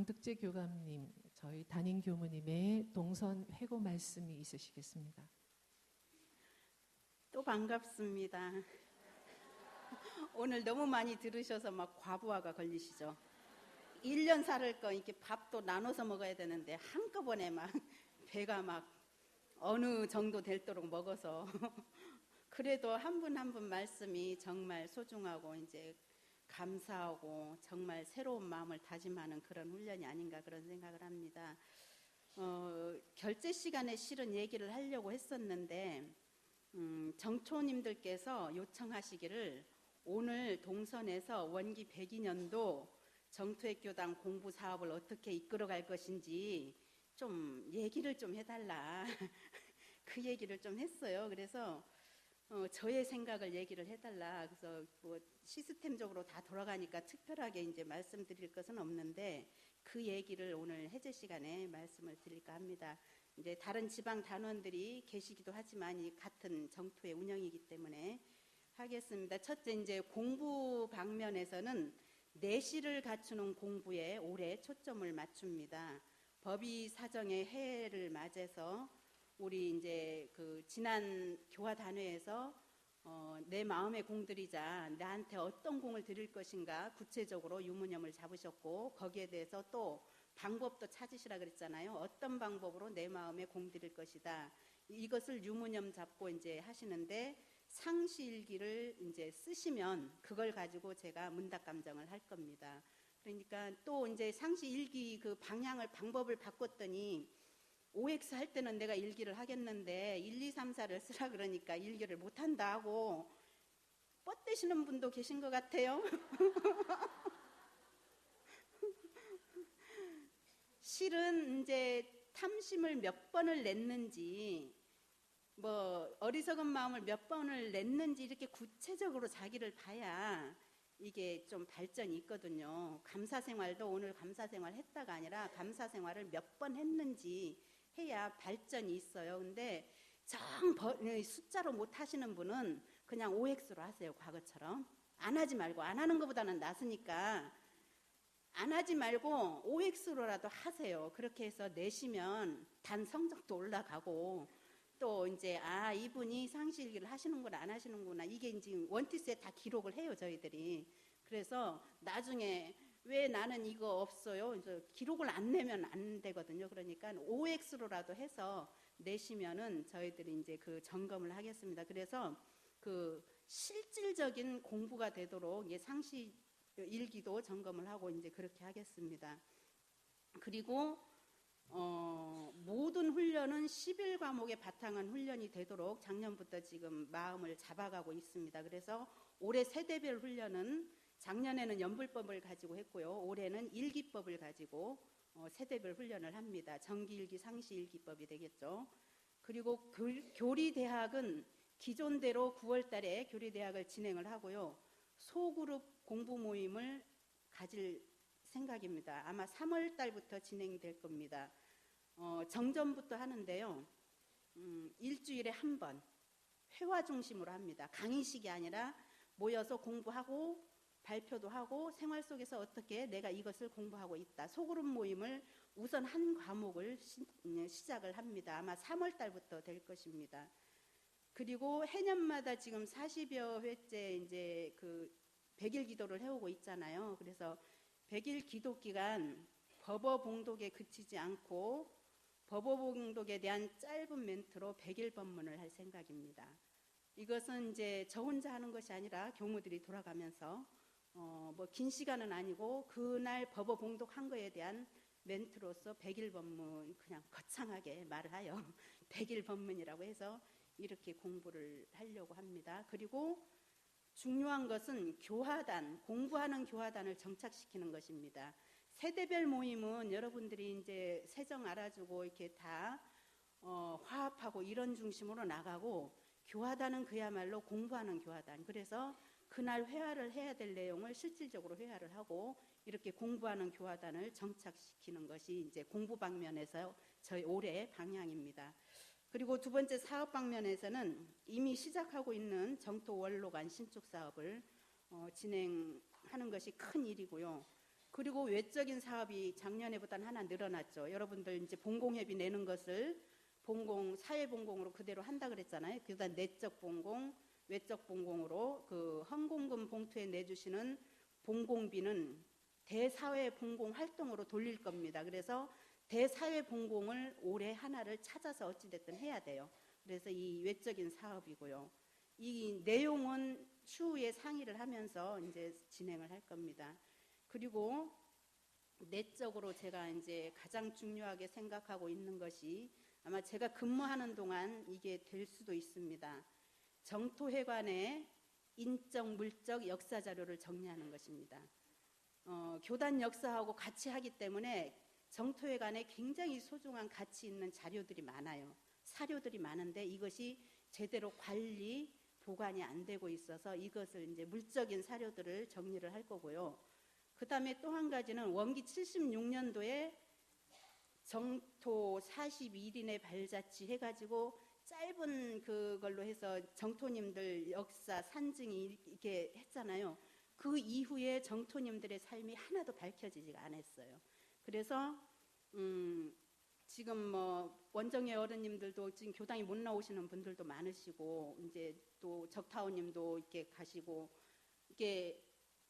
강득재 교감님, 저희 담임 교무님의 동선 회고 말씀이 있으시겠습니다. 또 반갑습니다. 오늘 너무 많이 들으셔서 막 과부하가 걸리시죠? 1년 살을 거 이렇게 밥도 나눠서 먹어야 되는데 한꺼번에 막 배가 막 어느 정도 될도록 먹어서 그래도 한 분 한 분 말씀이 정말 소중하고 이제 감사하고 정말 새로운 마음을 다짐하는 그런 훈련이 아닌가 그런 생각을 합니다. 결제 시간에 실은 얘기를 하려고 했었는데 정초님들께서 요청하시기를 오늘 동선에서 원기 102년도 정토외교당 공부 사업을 어떻게 이끌어갈 것인지 좀 얘기를 좀 해달라 그 얘기를 좀 했어요. 그래서 저의 생각을 얘기를 해달라. 그래서 뭐 시스템적으로 다 돌아가니까 특별하게 이제 말씀드릴 것은 없는데 그 얘기를 오늘 해제 시간에 말씀을 드릴까 합니다. 이제 다른 지방 단원들이 계시기도 하지만 이 같은 정토의 운영이기 때문에 하겠습니다. 첫째, 이제 공부 방면에서는 내실을 갖추는 공부에 올해 초점을 맞춥니다. 법의 사정의 해를 맞아서 우리 이제 그 지난 교화 단회에서 내 마음의 공들이자 나한테 어떤 공을 드릴 것인가 구체적으로 유무념을 잡으셨고 거기에 대해서 또 방법도 찾으시라 그랬잖아요. 어떤 방법으로 내 마음에 공 드릴 것이다. 이것을 유무념 잡고 이제 하시는데 상시일기를 이제 쓰시면 그걸 가지고 제가 문답 감정을 할 겁니다. 그러니까 또 이제 상시일기 그 방법을 바꿨더니 OX 할 때는 내가 일기를 하겠는데 1, 2, 3, 4를 쓰라 그러니까 일기를 못한다 하고 뻗대시는 분도 계신 것 같아요. 실은 이제 탐심을 몇 번을 냈는지 뭐 어리석은 마음을 몇 번을 냈는지 이렇게 구체적으로 자기를 봐야 이게 좀 발전이 있거든요. 감사생활도 오늘 감사생활 했다가 아니라 감사생활을 몇 번 했는지 해야 발전이 있어요. 근데 숫자로 못 하시는 분은 그냥 OX로 하세요. 과거처럼. 안 하지 말고, 안 하는 것보다는 낫으니까 안 하지 말고 OX로라도 하세요. 그렇게 해서 내시면 단 성적도 올라가고 또 이제 이분이 상시일기를 하시는구나 안 하시는구나 이게 이제 원티스에 다 기록을 해요. 저희들이. 그래서 나중에 왜 나는 이거 없어요? 이제 기록을 안 내면 안 되거든요. 그러니까 OX로라도 해서 내시면은 저희들이 이제 그 점검을 하겠습니다. 그래서 그 실질적인 공부가 되도록 이제 상시 일기도 점검을 하고 이제 그렇게 하겠습니다. 그리고 모든 훈련은 11과목에 바탕한 훈련이 되도록 작년부터 지금 마음을 잡아가고 있습니다. 그래서 올해 세대별 훈련은 작년에는 연불법을 가지고 했고요. 올해는 일기법을 가지고 세대별 훈련을 합니다. 정기일기, 상시일기법이 되겠죠. 그리고 교리대학은 기존대로 9월 달에 교리대학을 진행을 하고요. 소그룹 공부 모임을 가질 생각입니다. 아마 3월 달부터 진행될 겁니다. 정전부터 하는데요. 일주일에 한 번 회화 중심으로 합니다. 강의식이 아니라 모여서 공부하고 발표도 하고 생활 속에서 어떻게 내가 이것을 공부하고 있다. 소그룹 모임을 우선 한 과목을 시작을 합니다. 아마 3월 달부터 될 것입니다. 그리고 해년마다 지금 40여 회째 이제 그 100일 기도를 해오고 있잖아요. 그래서 100일 기도 기간 법어봉독에 그치지 않고 법어봉독에 대한 짧은 멘트로 100일 법문을 할 생각입니다. 이것은 이제 저 혼자 하는 것이 아니라 교무들이 돌아가면서 뭐 긴 시간은 아니고 그날 법어봉독한 거에 대한 멘트로서 100일 법문 그냥 거창하게 말을 하여 100일 법문이라고 해서 이렇게 공부를 하려고 합니다. 그리고 중요한 것은 교화단, 공부하는 교화단을 정착시키는 것입니다. 세대별 모임은 여러분들이 이제 세정 알아주고 이렇게 다 화합하고 이런 중심으로 나가고 교화단은 그야말로 공부하는 교화단. 그래서 그날 회화를 해야 될 내용을 실질적으로 회화를 하고 이렇게 공부하는 교화단을 정착시키는 것이 이제 공부 방면에서 저희 올해의 방향입니다. 그리고 두 번째 사업 방면에서는 이미 시작하고 있는 정토 원로관 신축 사업을 진행하는 것이 큰 일이고요. 그리고 외적인 사업이 작년에보다는 하나 늘어났죠. 여러분들 이제 본공회비 내는 것을 사회본공으로 그대로 한다 그랬잖아요. 그다음 내적 본공, 외적 본공으로 그 헌공금 봉투에 내주시는 본공비는 대사회본공 활동으로 돌릴 겁니다. 그래서 대사회본공을 올해 하나를 찾아서 어찌됐든 해야 돼요. 그래서 이 외적인 사업이고요. 이 내용은 추후에 상의를 하면서 이제 진행을 할 겁니다. 그리고 내적으로 제가 이제 가장 중요하게 생각하고 있는 것이 아마 제가 근무하는 동안 이게 될 수도 있습니다. 정토회관의 인적, 물적, 역사 자료를 정리하는 것입니다. 교단 역사하고 같이 하기 때문에 정토회관에 굉장히 소중한 가치 있는 자료들이 많아요. 사료들이 많은데 이것이 제대로 관리, 보관이 안 되고 있어서 이것을 이제 물적인 사료들을 정리를 할 거고요. 그 다음에 또 한 가지는 원기 76년도에 정토 41인의 발자취 해가지고 짧은 그걸로 해서 정토님들 역사 산증이 이렇게 했잖아요. 그 이후에 정토님들의 삶이 하나도 밝혀지지가 않았어요. 그래서 지금 뭐 원정의 어른님들도 지금 교당에 못 나오시는 분들도 많으시고 이제 또 적타오님도 이렇게 가시고 이게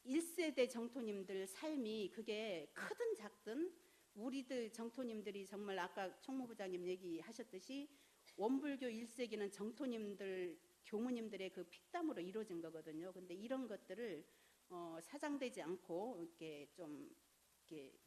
1세대 정토님들 삶이 그게 크든 작든 우리들 정토님들이 정말 아까 총무부장님 얘기하셨듯이 원불교 1세기는 정토님들 교무님들의 그 피땀으로 이루어진 거거든요. 근데 이런 것들을 사장되지 않고 이렇게 좀 이렇게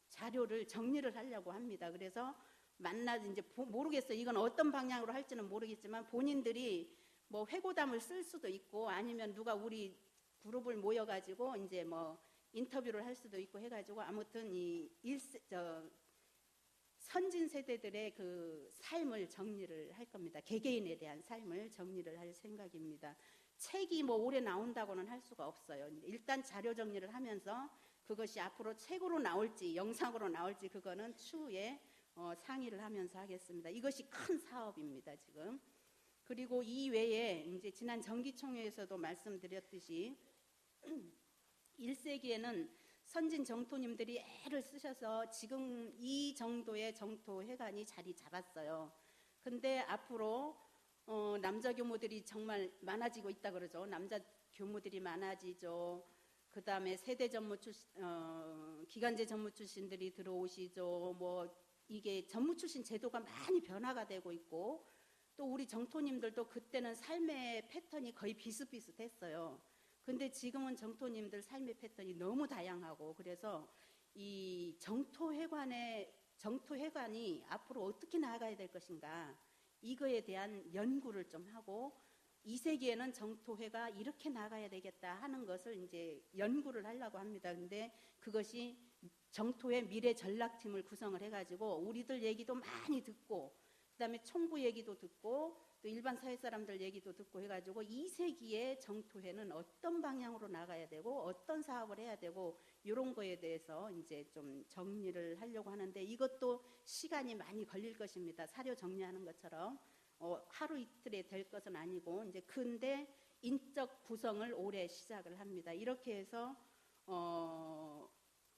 자료를 정리를 하려고 합니다. 그래서 이제 모르겠어요. 이건 어떤 방향으로 할지는 모르겠지만 본인들이 뭐 회고담을 쓸 수도 있고 아니면 누가 우리 그룹을 모여가지고 이제 뭐 인터뷰를 할 수도 있고 해가지고 아무튼 이 선진 세대들의 그 삶을 정리를 할 겁니다. 개개인에 대한 삶을 정리를 할 생각입니다. 책이 뭐 올해 나온다고는 할 수가 없어요. 일단 자료 정리를 하면서 그것이 앞으로 책으로 나올지 영상으로 나올지 그거는 추후에 상의를 하면서 하겠습니다. 이것이 큰 사업입니다, 지금. 그리고 이 외에 이제 지난 정기총회에서도 말씀드렸듯이 1세기에는 선진 정토님들이 애를 쓰셔서 지금 이 정도의 정토회관이 자리 잡았어요. 근데 앞으로 남자 교무들이 정말 많아지고 있다 그러죠. 남자 교무들이 많아지죠. 그 다음에 세대 전무 기간제 전무 출신들이 들어오시죠. 뭐 이게 전무 출신 제도가 많이 변화가 되고 있고 또 우리 정토님들도 그때는 삶의 패턴이 거의 비슷비슷했어요. 근데 지금은 정토님들 삶의 패턴이 너무 다양하고 그래서 이 정토회관이 앞으로 어떻게 나아가야 될 것인가 이거에 대한 연구를 좀 하고 이 세기에는 정토회가 이렇게 나가야 되겠다 하는 것을 이제 연구를 하려고 합니다. 근데 그것이 정토회 미래 전략팀을 구성을 해가지고 우리들 얘기도 많이 듣고 그다음에 총부 얘기도 듣고 또 일반 사회 사람들 얘기도 듣고 해가지고 2세기의 정토회는 어떤 방향으로 나가야 되고 어떤 사업을 해야 되고 이런 거에 대해서 이제 좀 정리를 하려고 하는데 이것도 시간이 많이 걸릴 것입니다. 사료 정리하는 것처럼 하루 이틀에 될 것은 아니고 이제 근데 인적 구성을 올해 시작을 합니다. 이렇게 해서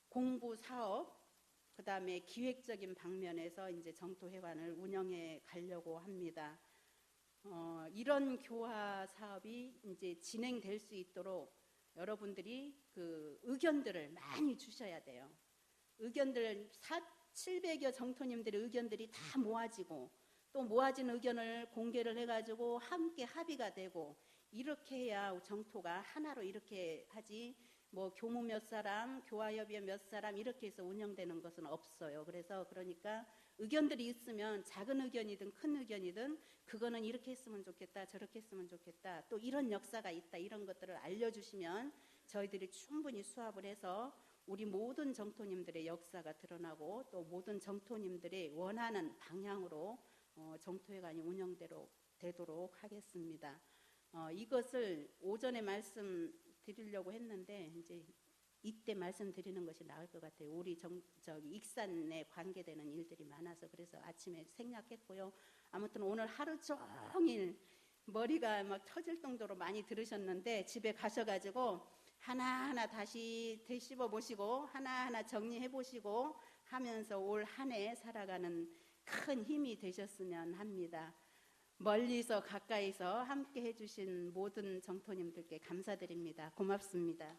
공부 사업 그 다음에 기획적인 방면에서 이제 정토회관을 운영해 가려고 합니다. 이런 교화 사업이 이제 진행될 수 있도록 여러분들이 그 의견들을 많이 주셔야 돼요. 의견들 700여 정토님들의 의견들이 다 모아지고 또 모아진 의견을 공개를 해가지고 함께 합의가 되고 이렇게 해야 정토가 하나로 이렇게 하지 뭐 교무 몇 사람, 교화협의회 몇 사람 이렇게 해서 운영되는 것은 없어요. 그러니까 의견들이 있으면 작은 의견이든 큰 의견이든 그거는 이렇게 했으면 좋겠다, 저렇게 했으면 좋겠다, 또 이런 역사가 있다 이런 것들을 알려주시면 저희들이 충분히 수합을 해서 우리 모든 정토님들의 역사가 드러나고 또 모든 정토님들이 원하는 방향으로 정토회관이 운영되도록 하겠습니다. 이것을 오전에 말씀드리려고 했는데 이제 이때 말씀드리는 것이 나을 것 같아요. 우리 익산에 관계되는 일들이 많아서 그래서 아침에 생략했고요. 아무튼 오늘 하루 종일 머리가 막 터질 정도로 많이 들으셨는데 집에 가셔가지고 하나하나 다시 되씹어 보시고 하나하나 정리해 보시고 하면서 올 한 해 살아가는 큰 힘이 되셨으면 합니다. 멀리서 가까이서 함께 해주신 모든 정토님들께 감사드립니다. 고맙습니다.